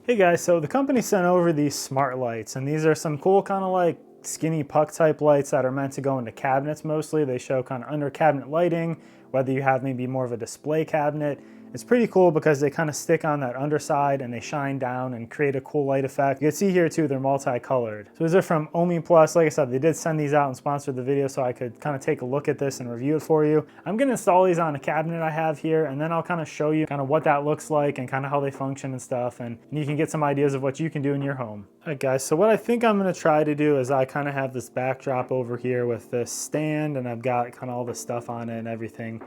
Hey guys, so the company sent over these smart lights, and these are some cool kind of like skinny puck type lights that are meant to go into cabinets mostly. They show kind of under cabinet lighting, whether you have maybe more of a display cabinet. It's pretty cool because they kind of stick on that underside and they shine down and create a cool light effect. You can see here too, they're multicolored. So these are from Omyplus. Like I said, they did send these out and sponsored the video so I could kind of take a look at this and review it for you. I'm gonna install these on a cabinet I have here, and then I'll kind of show you kind of what that looks like and kind of how they function and stuff, and you can get some ideas of what you can do in your home. All right guys, so what I think I'm gonna try to do is I kind of have this backdrop over here with this stand, and I've got kind of all this stuff on it and everything.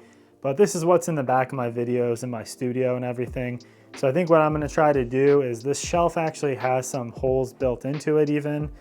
But this is what's in the back of my videos in my studio and everything. So I think what I'm gonna try to do is this shelf actually has some holes built into it even.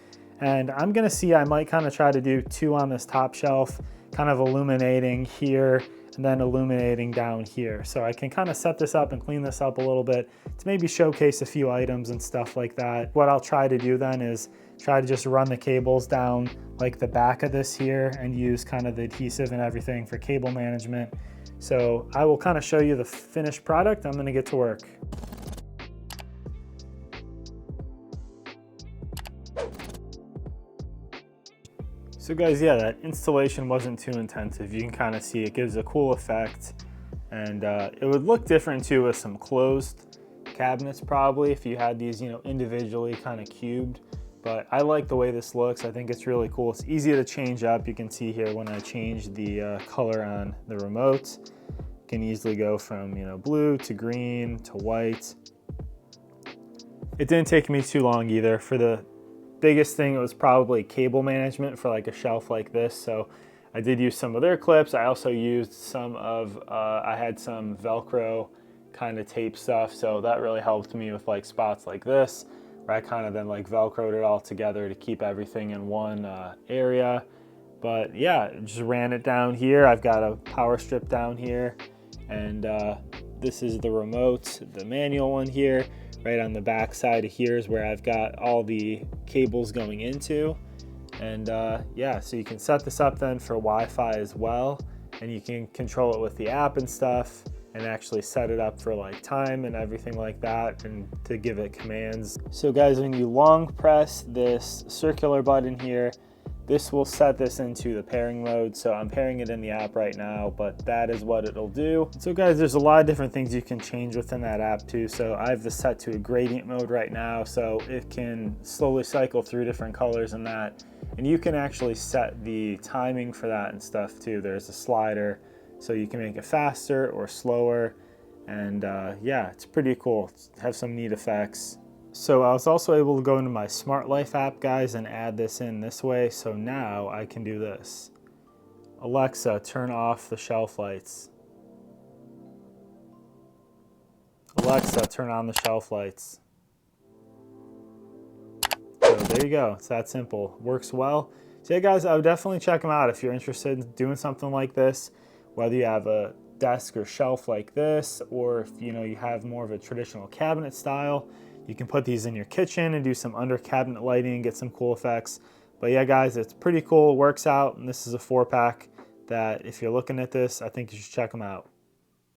And I'm gonna see, I might kind of try to do two on this top shelf, kind of illuminating here and then illuminating down here. So I can kind of set this up and clean this up a little bit to maybe showcase a few items and stuff like that. What I'll try to do then is try to just run the cables down like the back of this here and use kind of the adhesive and everything for cable management. So I will kind of show you the finished product. I'm gonna get to work. So guys, yeah, that installation wasn't too intensive. You can kind of see it gives a cool effect, and it would look different too with some closed cabinets probably if you had these, individually kind of cubed. But I like the way this looks. I think it's really cool. It's easy to change up. You can see here when I change the color on the remote, you can easily go from blue to green to white. It didn't take me too long either. For the biggest thing, it was probably cable management for like a shelf like this. So I did use some of their clips. I also used some of, I had some Velcro kind of tape stuff. So that really helped me with like spots like this, where I kind of then like Velcroed it all together to keep everything in one area. But yeah, just ran it down here. I've got a power strip down here, and this is the remote, the manual one here. Right on the back side of here is where I've got all the cables going into. And yeah, so you can set this up then for Wi-Fi as well, and you can control it with the app and stuff, and actually set it up for like time and everything like that, and to give it commands. So guys, when you long press this circular button here, this will set this into the pairing mode. So I'm pairing it in the app right now, but that is what it'll do. So guys, there's a lot of different things you can change within that app too. So I have this set to a gradient mode right now, so it can slowly cycle through different colors and that. And you can actually set the timing for that and stuff too. There's a slider, so you can make it faster or slower. And yeah, it's pretty cool. Have some neat effects. So I was also able to go into my Smart Life app, guys, and add this in this way. So now I can do this. Alexa, turn off the shelf lights. Alexa, turn on the shelf lights. So there you go. It's that simple. Works well. So yeah, guys, I would definitely check them out if you're interested in doing something like this, whether you have a desk or shelf like this, or if you have more of a traditional cabinet style. You can put these in your kitchen and do some under cabinet lighting and get some cool effects. But yeah, guys, it's pretty cool. It works out. And this is a 4-pack that if you're looking at this, I think you should check them out.